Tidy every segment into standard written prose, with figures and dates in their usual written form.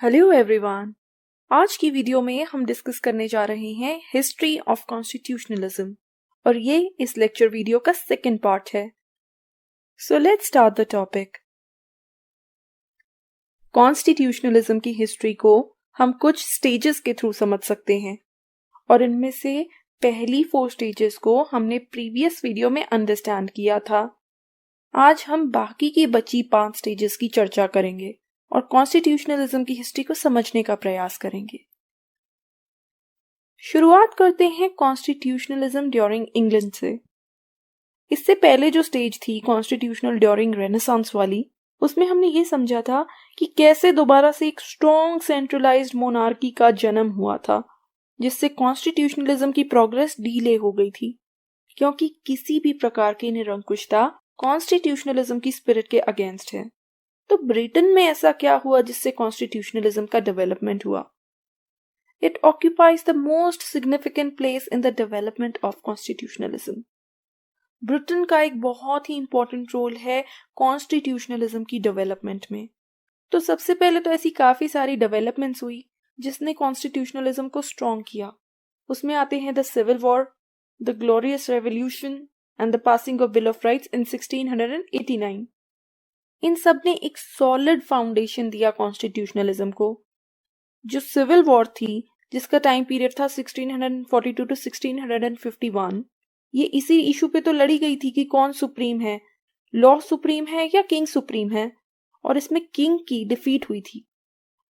Hello everyone. आज की video में हम डिस्कस करने जा रहे हैं हिस्ट्री ऑफ कॉन्स्टिट्यूशनलिज्म और ये इस लेक्चर वीडियो का सेकंड पार्ट है। So let's start the topic. Constitutionalism की हिस्ट्री को हम कुछ स्टेजेस के थ्रू समझ सकते हैं और इनमें से पहली 4 स्टेजेस को हमने प्रीवियस वीडियो में अंडरस्टैंड किया था। आज हम बाकी की बची 5 स्टेजेस की चर्चा करेंगे और कॉन्स्टिट्यूशनलिज्म की हिस्ट्री को समझने का प्रयास करेंगे। शुरुआत करते हैं कॉन्स्टिट्यूशनलिज्म ड्यूरिंग इंग्लैंड से। इससे पहले जो स्टेज थी कॉन्स्टिट्यूशनल ड्यूरिंग रेनेसांस वाली, उसमें हमने ये समझा था कि कैसे दोबारा से एक स्ट्रॉन्ग सेंट्रलाइज्ड मोनार्की का जन्म हुआ था, जिससे कॉन्स्टिट्यूशनलिज्म की प्रोग्रेस डीले हो गई थी, क्योंकि किसी भी प्रकार की निरंकुशता कॉन्स्टिट्यूशनलिज्म की स्पिरिट के अगेंस्ट है। तो ब्रिटेन में ऐसा क्या हुआ जिससे कॉन्स्टिट्यूशनलिज्म का डेवलपमेंट हुआ? It occupies the most significant place in the development of constitutionalism. Britain का एक बहुत ही इंपॉर्टेंट रोल है कॉन्स्टिट्यूशनलिज्म की डेवलपमेंट में। तो सबसे पहले तो ऐसी काफी सारी डेवलपमेंट्स हुई जिसने कॉन्स्टिट्यूशनलिज्म को स्ट्रॉन्ग किया। उसमें आते हैं the civil war, the glorious revolution and the passing of bill of rights in 1689। इन सब ने एक सॉलिड फाउंडेशन दिया कॉन्स्टिट्यूशनलिज्म को। जो सिविल वॉर थी, जिसका टाइम पीरियड था 1642 टू 1651, ये इसी इशू पे तो लड़ी गई थी कि कौन सुप्रीम है, लॉ सुप्रीम है या किंग सुप्रीम है, और इसमें किंग की डिफीट हुई थी।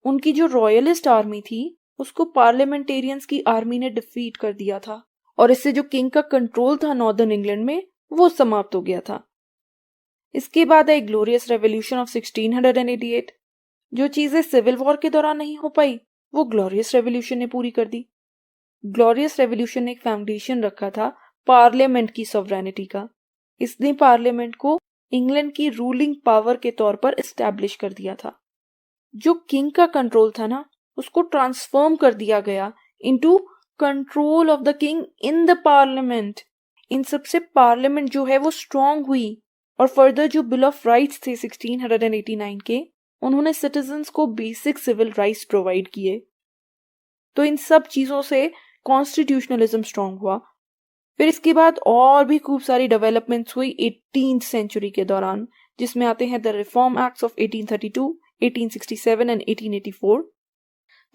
उनकी जो रॉयलिस्ट आर्मी थी उसको पार्लियामेंटेरियंस की आर्मी ने डिफीट कर दिया था और इससे जो किंग का कंट्रोल था नॉर्दर्न इंग्लैंड में वो समाप्त हो गया था। इसके बाद आई ग्लोरियस रेवोल्यूशन ऑफ 1688। जो चीजें सिविल वॉर के दौरान नहीं हो पाई वो ग्लोरियस रेवोल्यूशन ने पूरी कर दी। ग्लोरियस रेवोल्यूशन ने एक फाउंडेशन रखा था पार्लियामेंट की सॉवरेनिटी का। इसने पार्लियामेंट को इंग्लैंड की रूलिंग पावर के तौर पर एस्टैब्लिश कर दिया था। जो किंग का कंट्रोल था ना, उसको ट्रांसफॉर्म कर दिया गया into control of the king in the parliament. इन सबसे पार्लियामेंट जो है वो स्ट्रॉन्ग हुई और फर्दर जो बिल ऑफ राइट्स थे 1689 के, उन्होंने सिटीजन्स को बेसिक सिविल राइट्स प्रोवाइड किए। तो इन सब चीजों से कॉन्स्टिट्यूशनलिज्म स्ट्रॉन्ग हुआ। फिर इसके बाद और भी खूब सारी डेवलपमेंट्स हुई 18th सेंचुरी के दौरान, जिसमें आते हैं the reform acts of 1832, 1867 and 1884,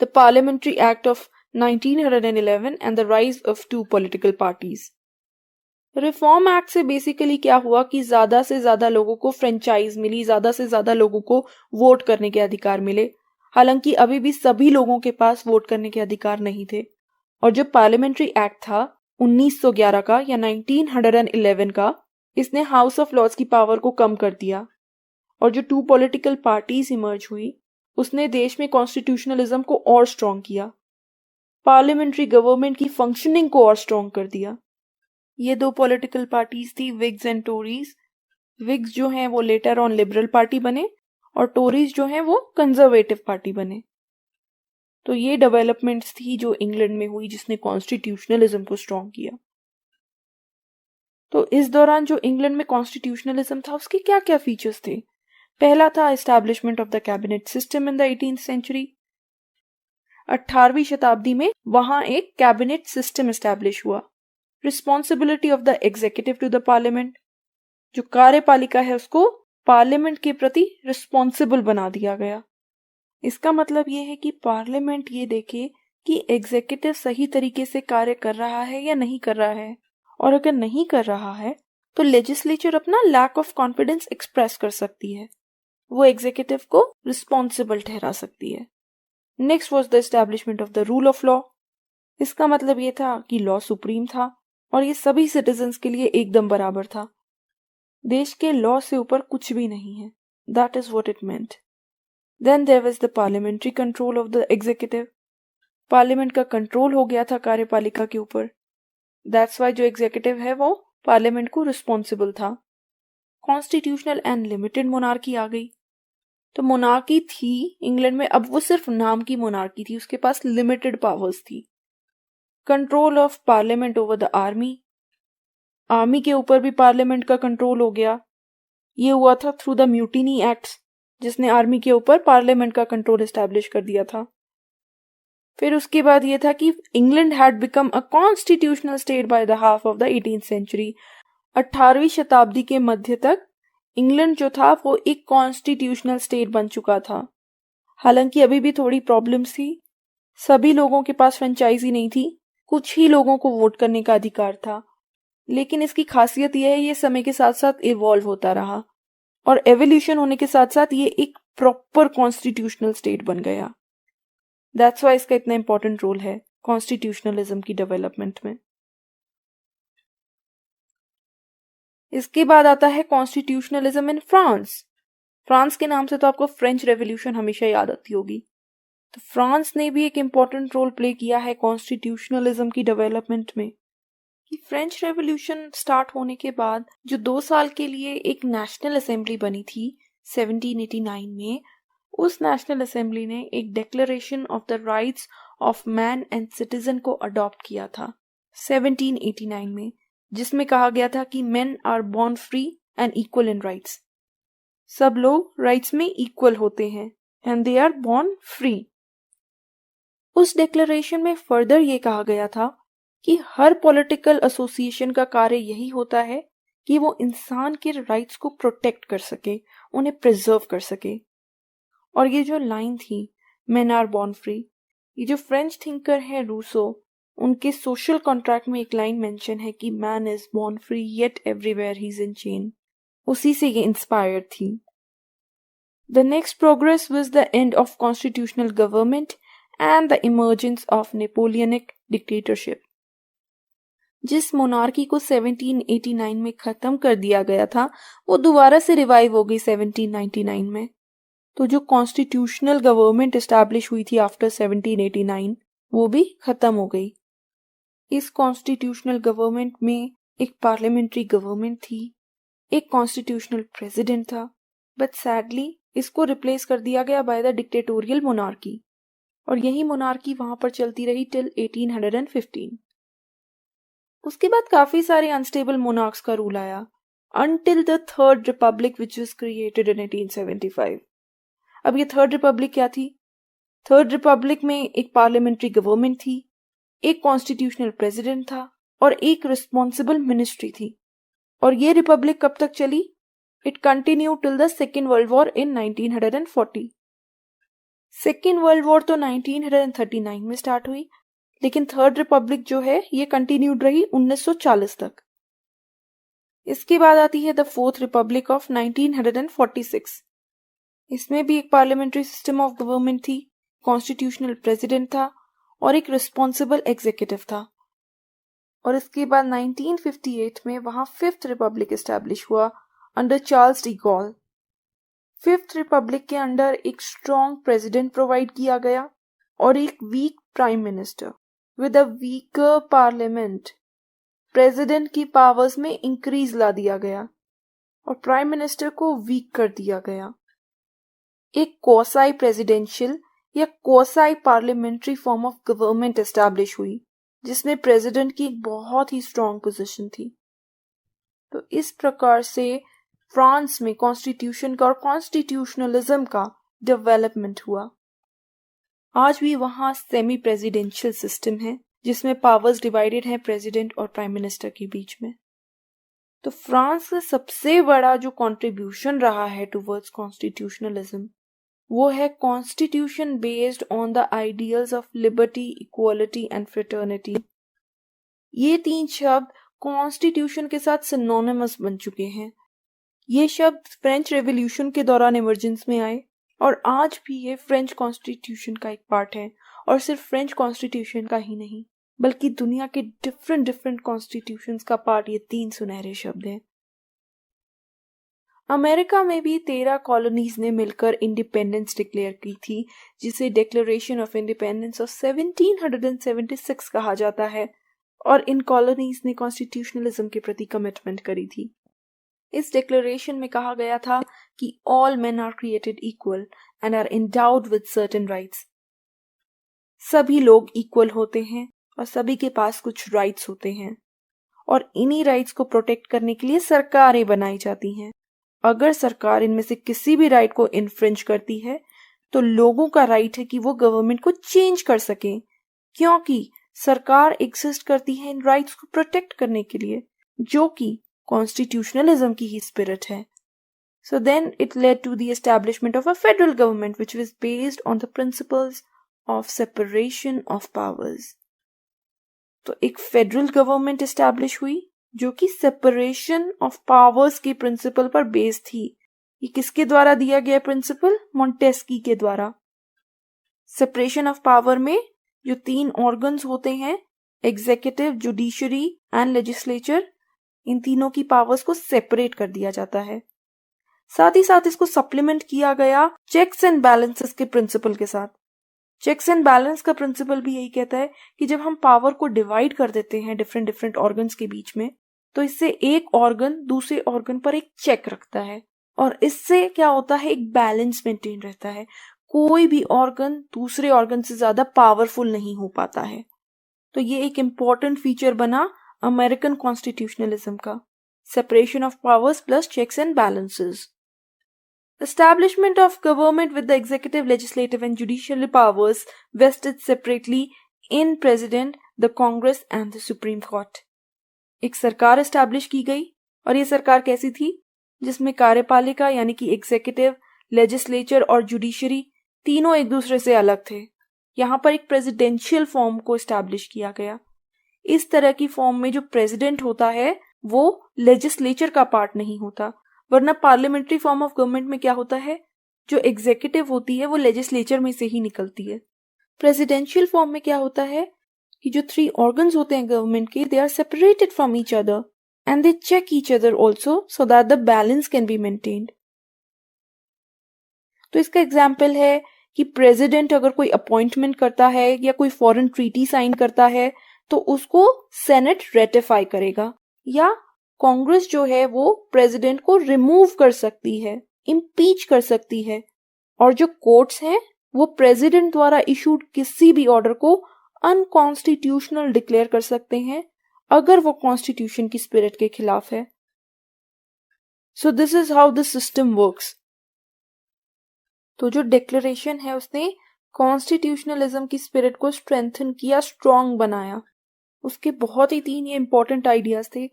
the parliamentary act of 1911 and the rise of 2 political parties. Reform act से बेसिकली क्या हुआ कि ज्यादा से ज्यादा लोगों को फ्रेंचाइज मिली, ज्यादा से ज्यादा लोगों को वोट करने के अधिकार मिले। हालांकि अभी भी सभी लोगों के पास वोट करने के अधिकार नहीं थे। और जो पार्लियामेंट्री एक्ट था 1911 का या 1911 का, इसने हाउस ऑफ लॉर्ड्स की पावर को कम कर दिया। और जो 2 पॉलिटिकल पार्टीज इमर्ज हुई, उसने देश में कॉन्स्टिट्यूशनलिज्म को और स्ट्रॉन्ग किया, पार्लियामेंट्री गवर्नमेंट की फंक्शनिंग को और स्ट्रॉन्ग कर दिया। ये 2 पॉलिटिकल पार्टीज थी विग्स एंड टोरीज। विग्स जो हैं वो लेटर ऑन लिबरल पार्टी बने और टोरीज जो हैं वो कंजर्वेटिव पार्टी बने। तो ये डेवलपमेंट्स थी जो इंग्लैंड में हुई जिसने कॉन्स्टिट्यूशनलिज्म को स्ट्रॉन्ग किया। तो इस दौरान जो इंग्लैंड में कॉन्स्टिट्यूशनलिज्म था उसके क्या क्या फीचर्स थे? पहला था establishment of the cabinet system in the 18th century. 18वीं शताब्दी में वहां एक कैबिनेट सिस्टम एस्टैब्लिश हुआ। Responsibility of the executive to the parliament, जो कार्यपालिका है उसको पार्लियामेंट के प्रति रिस्पॉन्सिबल बना दिया गया। इसका मतलब ये है कि पार्लियामेंट ये देखे कि एग्जीक्यूटिव सही तरीके से कार्य कर रहा है या नहीं कर रहा है, और अगर नहीं कर रहा है तो लेजिस्लेचर अपना लैक ऑफ कॉन्फिडेंस एक्सप्रेस कर सकती है, वो एग्जीक्यूटिव को रिस्पॉन्सिबल ठहरा सकती है। Next was the establishment of the rule of law. इसका मतलब ये था कि लॉ सुप्रीम था और ये सभी सिटीजन्स के लिए एकदम बराबर था। देश के लॉ से ऊपर कुछ भी नहीं है। That is what it meant. Then there was the parliamentary control of the executive. Parliament का कंट्रोल हो गया था कार्यपालिका के ऊपर। दैट्स वाई जो एग्जीक्यूटिव है वो पार्लियामेंट को रिस्पॉन्सिबल था। कॉन्स्टिट्यूशनल एंड लिमिटेड मोनार्की आ गई। तो मोनार्की थी इंग्लैंड में, अब वो सिर्फ नाम की मोनार्की थी, उसके पास लिमिटेड पावर्स थी। Control of parliament over the army, army के ऊपर भी पार्लियामेंट का कंट्रोल हो गया। ये हुआ था थ्रू द म्यूटिनी एक्ट्स, जिसने आर्मी के ऊपर पार्लियामेंट का कंट्रोल एस्टैब्लिश कर दिया था। फिर उसके बाद ये था कि England had become a constitutional state by the half of the 18th century. 18वीं शताब्दी के मध्य तक इंग्लैंड जो था वो एक कॉन्स्टिट्यूशनल स्टेट बन चुका था। हालांकि अभी भी थोड़ी प्रॉब्लम्स थी। सभी लोगों के पास फ्रेंचाइजी नहीं थी, कुछ ही लोगों को वोट करने का अधिकार था। लेकिन इसकी खासियत यह है ये समय के साथ साथ इवॉल्व होता रहा और एवोल्यूशन होने के साथ साथ ये एक प्रॉपर कॉन्स्टिट्यूशनल स्टेट बन गया। दैट्स वाई इसका इतना इंपॉर्टेंट रोल है कॉन्स्टिट्यूशनलिज्म की डेवलपमेंट में। इसके बाद आता है कॉन्स्टिट्यूशनलिज्म इन फ्रांस। फ्रांस के नाम से तो आपको फ्रेंच रेवोल्यूशन हमेशा याद आती होगी। तो फ्रांस ने भी एक इम्पॉर्टेंट रोल प्ले किया है कॉन्स्टिट्यूशनलिज्म की डेवलपमेंट में। कि फ्रेंच रेवोल्यूशन स्टार्ट होने के बाद जो 2 साल के लिए एक नेशनल असेंबली बनी थी 1789 में, उस नेशनल असेंबली ने एक declaration of the rights of man and citizen को अडॉप्ट किया था 1789 में, जिसमें कहा गया था कि men are born free and equal in rights. सब लोग राइट्स में इक्वल होते हैं and they are born free. उस डिक्लेरेशन में फर्दर ये कहा गया था कि हर पॉलिटिकल एसोसिएशन का कार्य यही होता है कि वो इंसान के राइट्स को प्रोटेक्ट कर सके, उन्हें प्रिजर्व कर सके। और ये जो लाइन थी मेन आर बॉर्न फ्री, ये जो फ्रेंच थिंकर है रूसो, उनके सोशल कॉन्ट्रैक्ट में एक लाइन मेंशन है कि man is born free yet everywhere he is in chain. उसी से ये इंस्पायर्ड थी। The next progress was the end of constitutional government and the emergence of Napoleonic dictatorship. जिस मोनार्की को 1789 में खत्म कर दिया गया था वो दोबारा से रिवाइव हो गई 1799 में। तो जो कॉन्स्टिट्यूशनल गवर्नमेंट एस्टैब्लिश हुई थी आफ्टर 1789 वो भी खत्म हो गई। इस कॉन्स्टिट्यूशनल गवर्नमेंट में एक पार्लियामेंट्री गवर्नमेंट थी, एक कॉन्स्टिट्यूशनल प्रेसिडेंट था, बट सैडली इसको रिप्लेस कर दिया गया बाय द डिक्टेटोरियल मोनार्की। और यही मोनार्की वहां पर चलती रही टिल 1815। उसके बाद काफी सारे अनस्टेबल मोनार्क्स का रूल आया until the third Republic which was created in 1875। अब ये थर्ड रिपब्लिक क्या थी? थर्ड रिपब्लिक में एक पार्लियामेंट्री गवर्नमेंट थी, एक कॉन्स्टिट्यूशनल प्रेसिडेंट था और एक रिस्पॉन्सिबल मिनिस्ट्री थी। और ये रिपब्लिक कब तक चली? It continue till the second world war in 1940। Second world war तो 1939 में स्टार्ट हुई, लेकिन थर्ड रिपब्लिक जो है ये कंटिन्यूड रही 1940 तक। इसके बाद आती है द फोर्थ रिपब्लिक ऑफ 1946। इसमें भी एक पार्लियामेंट्री सिस्टम ऑफ गवर्नमेंट थी, कॉन्स्टिट्यूशनल प्रेसिडेंट था और एक रिस्पॉन्सिबल एग्जीक्यूटिव था। और इसके बाद 1958 में वहां फिफ्थ रिपब्लिक एस्टैब्लिश हुआ under Charles de Gaulle. Fifth republic के अंडर एक स्ट्रॉन्ग प्रेसिडेंट प्रोवाइड किया गया और एक weak prime minister with a weaker parliament. President की पावर्स में इंक्रीज ला दिया गया और प्राइम मिनिस्टर को वीक कर दिया गया। एक क्वासी प्रेसिडेंशियल या quasi parliamentary form of government establish हुई जिसमें प्रेसिडेंट की एक बहुत ही स्ट्रॉन्ग पोजीशन थी। तो इस प्रकार से फ्रांस में कॉन्स्टिट्यूशन का और कॉन्स्टिट्यूशनलिज्म का डेवलपमेंट हुआ। आज भी वहां सेमी प्रेसिडेंशियल सिस्टम है जिसमें पावर्स डिवाइडेड हैं प्रेसिडेंट और प्राइम मिनिस्टर के बीच में। तो फ्रांस का सबसे बड़ा जो कंट्रीब्यूशन रहा है टुवर्ड्स कॉन्स्टिट्यूशनलिज्म वो है constitution based on the ideals of liberty, equality and fraternity. ये 3 शब्द कॉन्स्टिट्यूशन के साथ सिनोनिमस बन चुके हैं। ये शब्द फ्रेंच रेवोल्यूशन के दौरान इमरजेंस में आए और आज भी ये फ्रेंच कॉन्स्टिट्यूशन का एक पार्ट है। और सिर्फ फ्रेंच कॉन्स्टिट्यूशन का ही नहीं बल्कि दुनिया के डिफरेंट कॉन्स्टिट्यूशंस का पार्ट ये 3 सुनहरे शब्द हैं। अमेरिका में भी 13 कॉलोनीज ने मिलकर इंडिपेंडेंस डिक्लेयर की थी जिसे डिक्लेरेशन ऑफ इंडिपेंडेंस ऑफ 1776 कहा जाता है। और इन कॉलोनीज ने कॉन्स्टिट्यूशनलिज्म के प्रति कमिटमेंट करी थी। इस डिक्लेरेशन में कहा गया था कि all men are created equal and are endowed with certain rights. सभी लोग इक्वल होते हैं और सभी के पास कुछ राइट्स होते हैं और इन्हीं राइट्स को प्रोटेक्ट करने के लिए सरकारें बनाई जाती हैं। अगर सरकार इनमें से किसी भी राइट को इन्फ्रिंज करती है तो लोगों का राइट है कि वो गवर्नमेंट को चेंज कर सकें, क्योंकि सरकार एग्जिस्ट करती है इन राइट्स को प्रोटेक्ट करने के लिए, जो कि कॉन्स्टिट्यूशनलिज्म की ही स्पिरिट है. So then it led to the establishment of a federal government which was based on the principles of separation of powers. तो एक फेडरल गवर्नमेंट एस्टैब्लिश हुई जो कि सेपरेशन ऑफ पावर्स के प्रिंसिपल पर बेस्ड थी. ये किसके द्वारा दिया गया प्रिंसिपल? मॉन्टेस्की के द्वारा. सेपरेशन ऑफ पावर में जो 3 ऑर्गन्स होते हैं, एग्जीक्यूटिव, जुडिशरी एंड लेजिस्लेचर, इन तीनों की पावर्स को सेपरेट कर दिया जाता है. साथ ही साथ इसको सप्लीमेंट किया गया चेक्स एंड बैलेंसेस के प्रिंसिपल के साथ. चेक्स एंड बैलेंस का प्रिंसिपल भी यही कहता है कि जब हम पावर को डिवाइड कर देते हैं डिफरेंट ऑर्गन्स के बीच में, तो इससे एक ऑर्गन दूसरे ऑर्गन पर एक चेक रखता है और इससे क्या होता है, एक बैलेंस मेंटेन रहता है. कोई भी ऑर्गन दूसरे ऑर्गन से ज्यादा पावरफुल नहीं हो पाता है. तो ये एक इम्पॉर्टेंट फीचर बना अमेरिकन कॉन्स्टिट्यूशनलिज्म का, separation of powers plus checks and balances. Establishment of government with the executive, legislative and judicial powers vested separately in President, the Congress and the Supreme Court. एक सरकार establish की गई और ये सरकार कैसी थी, जिसमें कार्यपालिका यानी कि एग्जीक्यूटिव, लेजिस्लेचर और जुडिशरी तीनों एक दूसरे से अलग थे. यहाँ पर एक प्रेसिडेंशियल फॉर्म को एस्टैब्लिश किया गया. इस तरह की फॉर्म में जो प्रेसिडेंट होता है वो लेजिस्लेचर का पार्ट नहीं होता, वरना पार्लियामेंट्री फॉर्म ऑफ गवर्नमेंट में क्या होता है, जो एग्जीक्यूटिव होती है वो लेजिस्लेचर में से ही निकलती है. प्रेसिडेंशियल फॉर्म में क्या होता है कि जो 3 ऑर्गन्स होते हैं गवर्नमेंट के, they are separated from each other and they check each other also so that the balance can be maintained. तो इसका एग्जाम्पल है कि प्रेसिडेंट अगर कोई अपॉइंटमेंट करता है या कोई फॉरेन ट्रीटी साइन करता है तो उसको सेनेट रेटिफाई करेगा, या कांग्रेस जो है वो प्रेसिडेंट को रिमूव कर सकती है, इम्पीच कर सकती है, और जो कोर्ट्स हैं वो प्रेसिडेंट द्वारा इशूड किसी भी ऑर्डर को अनकॉन्स्टिट्यूशनल डिक्लेयर कर सकते हैं अगर वो कॉन्स्टिट्यूशन की स्पिरिट के खिलाफ है. So this is how the system works. तो जो डिक्लेरेशन है उसने कॉन्स्टिट्यूशनलिज्म की स्पिरिट को स्ट्रेंथन किया, स्ट्रॉन्ग बनाया. उसके बहुत ही 3 ये इंपॉर्टेंट आइडियाज थे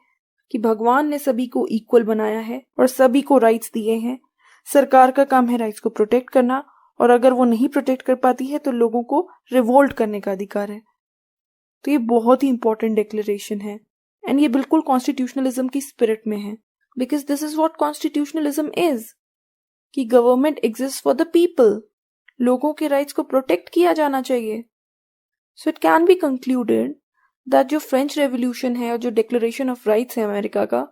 कि भगवान ने सभी को इक्वल बनाया है और सभी को राइट्स दिए हैं. सरकार का काम है राइट्स को प्रोटेक्ट करना, और अगर वो नहीं प्रोटेक्ट कर पाती है तो लोगों को रिवोल्ट करने का अधिकार है. तो ये बहुत ही इंपॉर्टेंट डिक्लेरेशन है एंड ये बिल्कुल कॉन्स्टिट्यूशनलिज्म की स्पिरिट में है, because this is what constitutionalism is, कि government exist for the people. लोगों के राइट्स को प्रोटेक्ट किया जाना चाहिए. So it can be concluded that जो फ्रेंच रेवोल्यूशन है और जो डिक्लेरेशन ऑफ राइट्स है अमेरिका का,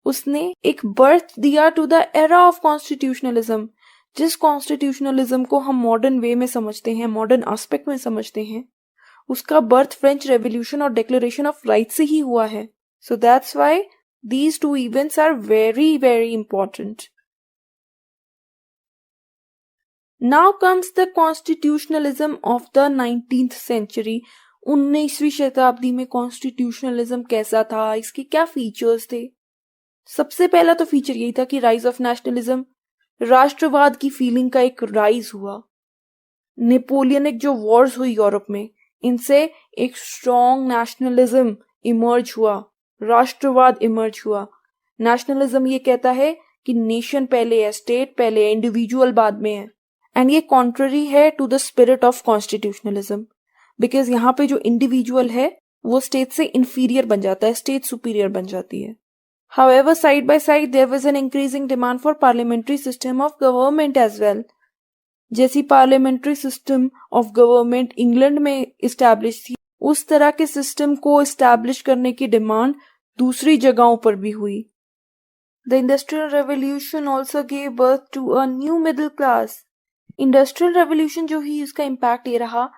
उसने एक बर्थ दिया to the era of constitutionalism. जिस कॉन्स्टिट्यूशनलिज्म को हम मॉडर्न वे में समझते हैं, मॉडर्न एस्पेक्ट में समझते हैं, उसका बर्थ फ्रेंच रेवोल्यूशन और डिक्लेरेशन ऑफ राइट्स से ही हुआ है. So that's why these 2 events are very very important. Now comes the constitutionalism of the 19th century. 19वीं शताब्दी में कॉन्स्टिट्यूशनलिज्म कैसा था, इसके क्या फीचर्स थे? सबसे पहला तो फीचर यही था कि राइज ऑफ नेशनलिज्म, राष्ट्रवाद की फीलिंग का एक राइज हुआ. नेपोलियनिक जो वॉर्स हुई यूरोप में, इनसे एक स्ट्रॉन्ग नेशनलिज्म इमर्ज हुआ, राष्ट्रवाद इमर्ज हुआ. नेशनलिज्म ये कहता है कि नेशन पहले है, स्टेट पहले है, इंडिविजुअल बाद में है. एंड ये कॉन्ट्ररी है to the spirit of constitutionalism, because यहाँ पे जो इंडिविजुअल है वो स्टेट से इंफीरियर बन जाता है, स्टेट सुपीरियर बन जाती है. However, side by side there was an increasing demand for parliamentary system of government as well. जैसी parliamentary system of government England में इस्टेब्लिश थी, उस तरह के सिस्टम को इस्टेब्लिश करने की डिमांड दूसरी जगहों पर भी हुई. The industrial revolution also gave birth to a new middle class. Industrial revolution जो ही इसका इम्पैक्ट ये रहा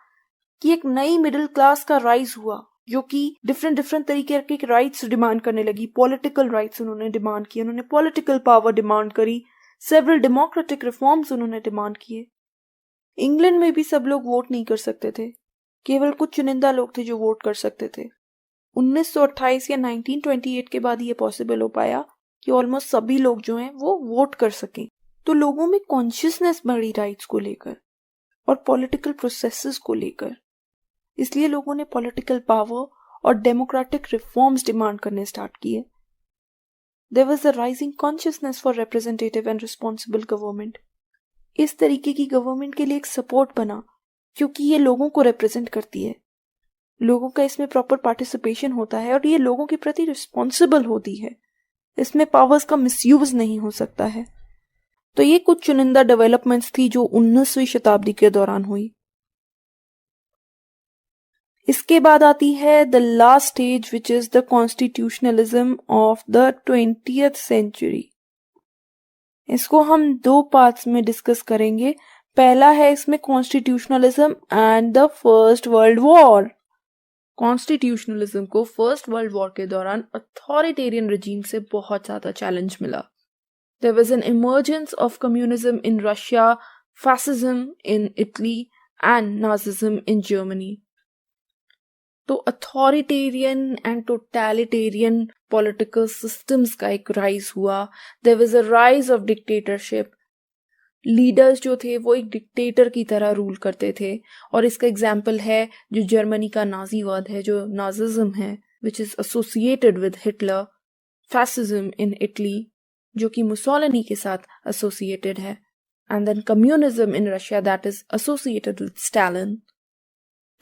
कि एक नई मिडिल क्लास का राइज हुआ, जो कि डिफरेंट तरीके के राइट्स डिमांड करने लगी. पॉलिटिकल राइट्स उन्होंने डिमांड किए, उन्होंने पॉलिटिकल पावर डिमांड करी, सेवरल डेमोक्रेटिक रिफॉर्म्स उन्होंने डिमांड किए. इंग्लैंड में भी सब लोग वोट नहीं कर सकते थे, केवल कुछ चुनिंदा लोग थे जो वोट कर सकते थे. 1928 या 1928 के बाद ये पॉसिबल हो पाया कि ऑलमोस्ट सभी लोग जो हैं वो वोट कर सकें। तो लोगों में कॉन्शियसनेस बढ़ी राइट्स को लेकर और पॉलिटिकल प्रोसेसेस को लेकर। इसलिए लोगों ने पॉलिटिकल पावर और डेमोक्रेटिक रिफॉर्म्स डिमांड करने स्टार्ट किए। There was a rising consciousness for representative and responsible government. इस तरीके की गवर्नमेंट के लिए एक सपोर्ट बना क्योंकि ये लोगों को रिप्रेजेंट करती है, लोगों का इसमें प्रॉपर पार्टिसिपेशन होता है और ये लोगों के प्रति रिस्पॉन्सिबल होती है। इसमें पावर्स का मिसयूज नहीं हो सकता है। तो ये कुछ चुनिंदा डेवलपमेंट्स थी जो 19वीं शताब्दी के दौरान हुई। इसके बाद आती है the last stage which is the constitutionalism of the 20th century. इसको हम 2 पार्ट्स में डिस्कस करेंगे। पहला है इसमें constitutionalism and the first world war. Constitutionalism को फर्स्ट वर्ल्ड वॉर के दौरान अथॉरिटेरियन रजीम से बहुत ज्यादा चैलेंज मिला। There was an emergence of communism in Russia, fascism in Italy and Nazism in Germany. तो authoritarian and totalitarian political systems का एक राइज हुआ। There was a rise of dictatorship. Leaders जो थे वो एक डिक्टेटर की तरह रूल करते थे और इसका एग्जाम्पल है जो जर्मनी का नाजीवाद है, जो नाजिज्म है, which is associated with Hitler. Fascism in Italy जो कि मुसोलिनी के साथ एसोसिएटेड है, and then communism in Russia that is associated with Stalin.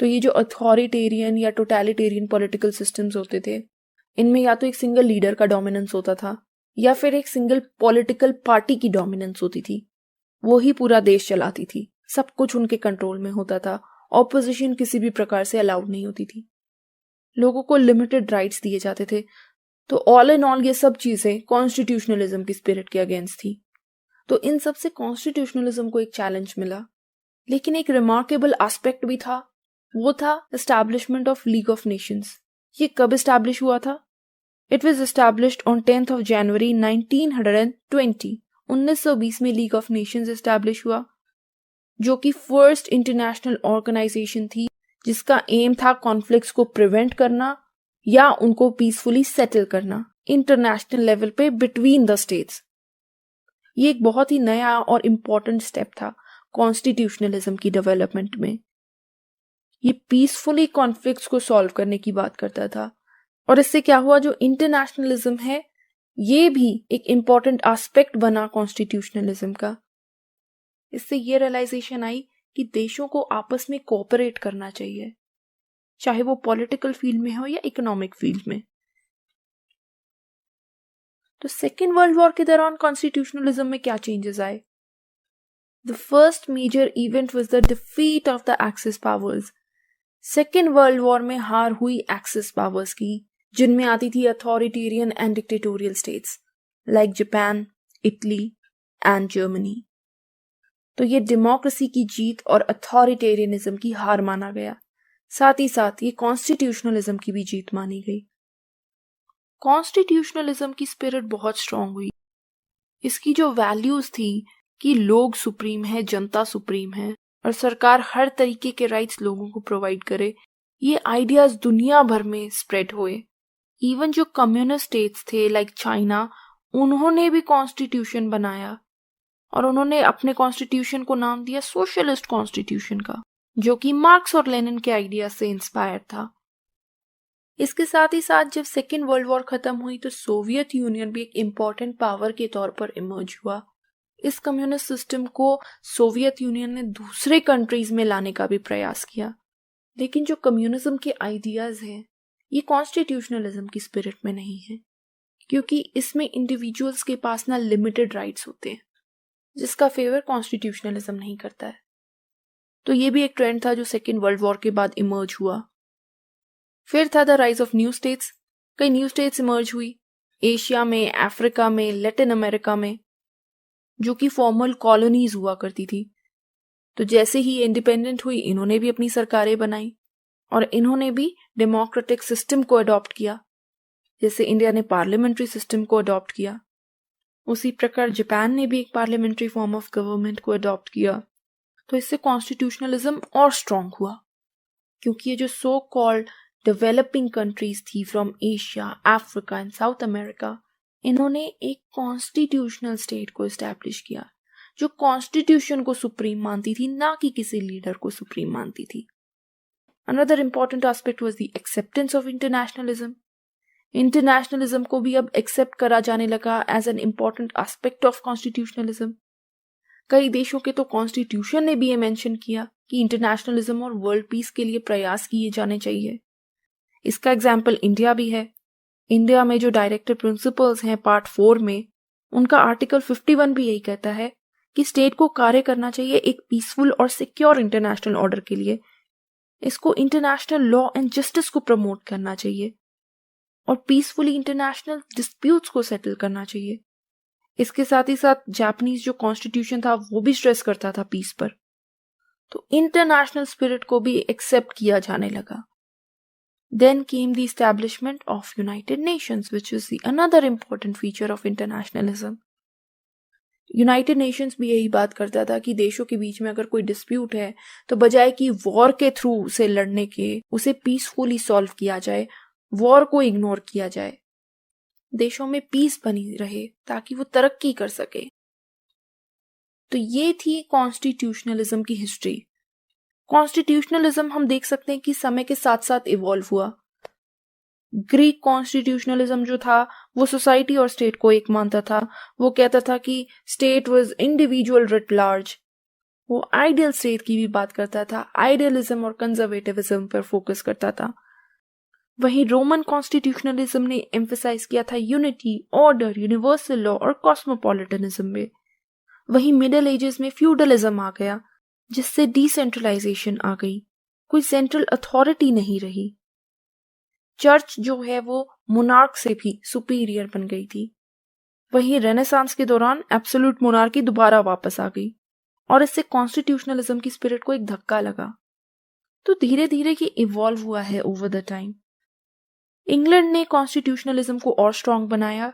तो ये जो अथॉरिटेरियन या टोटलिटेरियन पॉलिटिकल सिस्टम्स होते थे, इनमें या तो एक सिंगल लीडर का डोमिनेंस होता था या फिर एक सिंगल पॉलिटिकल पार्टी की डोमिनेंस होती थी। वो ही पूरा देश चलाती थी, सब कुछ उनके कंट्रोल में होता था। ऑपोजिशन किसी भी प्रकार से अलाउड नहीं होती थी, लोगों को लिमिटेड राइट्स दिए जाते थे। तो ऑल इन ऑल ये सब चीजें कॉन्स्टिट्यूशनलिज्म की स्पिरिट के अगेंस्ट थी। तो इन सब से कॉन्स्टिट्यूशनलिज्म को एक चैलेंज मिला, लेकिन एक रिमार्केबल एस्पेक्ट भी था, वो था establishment of league of Nations. ये कब एस्टैब्लिश हुआ था? It was established on 10th of January 1920। 1920 में लीग ऑफ नेशंस एस्टैब्लिश हुआ, जो कि फर्स्ट इंटरनेशनल ऑर्गेनाइजेशन थी जिसका एम था कॉन्फ्लिक्ट्स को प्रिवेंट करना या उनको पीसफुली सेटल करना इंटरनेशनल लेवल पे बिटवीन द स्टेट्स। ये एक बहुत ही नया और इम्पोर्टेंट स्टेप था कॉन्स्टिट्यूशनलिज्म की डेवलपमेंट में। ये पीसफुली कॉन्फ्लिक्ट्स को सॉल्व करने की बात करता था और इससे क्या हुआ, जो इंटरनेशनलिज्म है ये भी एक इम्पोर्टेंट एस्पेक्ट बना कॉन्स्टिट्यूशनलिज्म का। इससे ये रियलाइजेशन आई कि देशों को आपस में कोऑपरेट करना चाहिए, चाहे वो पॉलिटिकल फील्ड में हो या इकोनॉमिक फील्ड में। तो सेकेंड वर्ल्ड वॉर के दौरान कॉन्स्टिट्यूशनलिज्म में क्या चेंजेस आए? The first major event was the defeat of the axis powers. Second world war में हार हुई एक्सिस पावर्स की, जिनमें आती थी authoritarian and dictatorial states like Japan, Italy and Germany. तो ये डेमोक्रेसी की जीत और अथॉरिटेरियनिज्म की हार माना गया। साथ ही साथ ये कॉन्स्टिट्यूशनलिज्म की भी जीत मानी गई। कॉन्स्टिट्यूशनलिज्म की स्पिरिट बहुत स्ट्रांग हुई। इसकी जो वैल्यूज थी कि लोग सुप्रीम है, जनता सुप्रीम है और सरकार हर तरीके के राइट्स लोगों को प्रोवाइड करे, ये आइडियाज दुनिया भर में स्प्रेड हुए। इवन जो कम्युनिस्ट स्टेट्स थे लाइक चाइना, उन्होंने भी कॉन्स्टिट्यूशन बनाया और उन्होंने अपने कॉन्स्टिट्यूशन को नाम दिया सोशलिस्ट कॉन्स्टिट्यूशन का, जो कि मार्क्स और लेनिन के आइडिया से इंस्पायर था। इसके साथ ही साथ जब सेकेंड वर्ल्ड वॉर खत्म हुई तो सोवियत यूनियन भी एक इम्पॉर्टेंट पावर के तौर पर इमर्ज हुआ। इस कम्युनिस्ट सिस्टम को सोवियत यूनियन ने दूसरे कंट्रीज में लाने का भी प्रयास किया, लेकिन जो कम्युनिज्म के आइडियाज हैं ये कॉन्स्टिट्यूशनलिज्म की स्पिरिट में नहीं है, क्योंकि इसमें इंडिविजुअल्स के पास ना लिमिटेड राइट्स होते हैं, जिसका फेवर कॉन्स्टिट्यूशनलिज्म नहीं करता है। तो ये भी एक ट्रेंड था जो सेकेंड वर्ल्ड वॉर के बाद इमर्ज हुआ। फिर था the rise of new states. कई न्यू स्टेट्स इमर्ज हुई एशिया में, अफ्रीका में, लैटिन अमेरिका में, जो कि फॉर्मल कॉलोनीज हुआ करती थी। तो जैसे ही इंडिपेंडेंट हुई, इन्होंने भी अपनी सरकारें बनाई और इन्होंने भी डेमोक्रेटिक सिस्टम को अडॉप्ट किया। जैसे इंडिया ने पार्लियामेंट्री सिस्टम को अडॉप्ट किया, उसी प्रकार जापान ने भी एक पार्लियामेंट्री फॉर्म ऑफ गवर्नमेंट को अडॉप्ट किया। तो इससे कॉन्स्टिट्यूशनलिज्म और स्ट्रांग हुआ, क्योंकि ये जो सो कॉल्ड डेवलपिंग कंट्रीज थी from Asia, Africa and south America, इन्होंने एक कॉन्स्टिट्यूशनल स्टेट को एस्टैब्लिश किया जो कॉन्स्टिट्यूशन को सुप्रीम मानती थी, ना कि किसी लीडर को सुप्रीम मानती थी। Another important aspect was the acceptance of internationalism. Internationalism को भी अब एक्सेप्ट करा जाने लगा as an important aspect of constitutionalism. कई देशों के तो कॉन्स्टिट्यूशन ने भी ये मेंशन किया कि इंटरनेशनलिज्म और वर्ल्ड पीस के लिए प्रयास किए जाने चाहिए। इसका एग्जाम्पल इंडिया भी है। इंडिया में जो डायरेक्टिव प्रिंसिपल्स हैं पार्ट 4 में, उनका आर्टिकल 51 भी यही कहता है कि स्टेट को कार्य करना चाहिए एक पीसफुल और सिक्योर इंटरनेशनल ऑर्डर के लिए। इसको इंटरनेशनल लॉ एंड जस्टिस को प्रमोट करना चाहिए और पीसफुली इंटरनेशनल डिस्प्यूट्स को सेटल करना चाहिए। इसके साथ ही साथ जापानीज जो कॉन्स्टिट्यूशन था वो भी स्ट्रेस करता था पीस पर। तो इंटरनेशनल स्पिरिट को भी एक्सेप्ट किया जाने लगा। Then came the establishment of United Nations, which is the another important feature of internationalism. United Nations भी यही बात करता था कि देशों के बीच में अगर कोई डिस्प्यूट है तो बजाय कि वॉर के थ्रू उसे लड़ने के उसे पीसफुली सॉल्व किया जाए, वॉर को इग्नोर किया जाए, देशों में पीस बनी रहे ताकि वो तरक्की कर सके। तो ये थी कॉन्स्टिट्यूशनलिज्म की हिस्ट्री। कॉन्स्टिट्यूशनलिज्म हम देख सकते हैं कि समय के साथ साथ इवॉल्व हुआ। ग्रीक कॉन्स्टिट्यूशनलिज्म जो था वो सोसाइटी और स्टेट को एक मानता था। वो कहता था कि state was individual writ large. वो आइडियल स्टेट की भी बात करता था, आइडियलिज्म और कंजर्वेटिविज्म पर फोकस करता था। वहीं रोमन कॉन्स्टिट्यूशनलिज्म ने एम्फसाइज किया था यूनिटी, ऑर्डर, यूनिवर्सल लॉ और कॉस्मोपॉलिटनिज्म में। वहीं मिडिल एजेस में फ्यूडलिज्म आ गया जिससे डिसेंट्रलाइजेशन आ गई, कोई सेंट्रल अथॉरिटी नहीं रही। चर्च जो है वो मोनार्क से भी सुपीरियर बन गई थी। वहीं रेनेसांस के दौरान एब्सोल्यूट मोनार्की दोबारा वापस आ गई और इससे कॉन्स्टिट्यूशनलिज्म की स्पिरिट को एक धक्का लगा। तो धीरे धीरे ये इवॉल्व हुआ है ओवर द टाइम। इंग्लैंड ने कॉन्स्टिट्यूशनलिज्म को और स्ट्रांग बनाया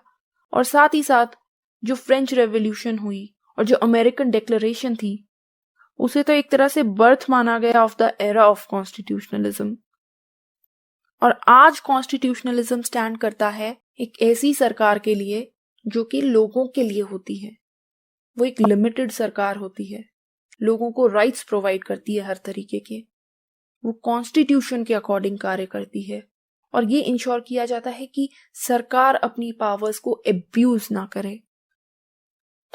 और साथ ही साथ जो फ्रेंच रेवोल्यूशन हुई और जो अमेरिकन डिक्लेरेशन थी उसे तो एक तरह से बर्थ माना गया of the era of constitutionalism. और आज कॉन्स्टिट्यूशनलिज्म स्टैंड करता है एक ऐसी सरकार के लिए जो कि लोगों के लिए होती है। वो एक लिमिटेड सरकार होती है, लोगों को राइट्स प्रोवाइड करती है हर तरीके के, वो कॉन्स्टिट्यूशन के अकॉर्डिंग कार्य करती है और ये इंश्योर किया जाता है कि सरकार अपनी पावर्स को एब्यूज ना करे।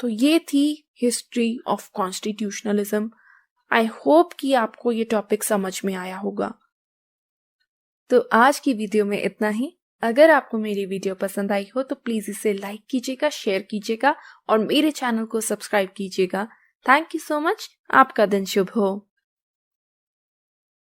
तो ये थी history of constitutionalism. I hope कि आपको ये टॉपिक समझ में आया होगा। तो आज की वीडियो में इतना ही। अगर आपको मेरी वीडियो पसंद आई हो तो प्लीज इसे लाइक कीजिएगा, शेयर कीजिएगा और मेरे चैनल को सब्सक्राइब कीजिएगा। Thank you so much. आपका दिन शुभ हो।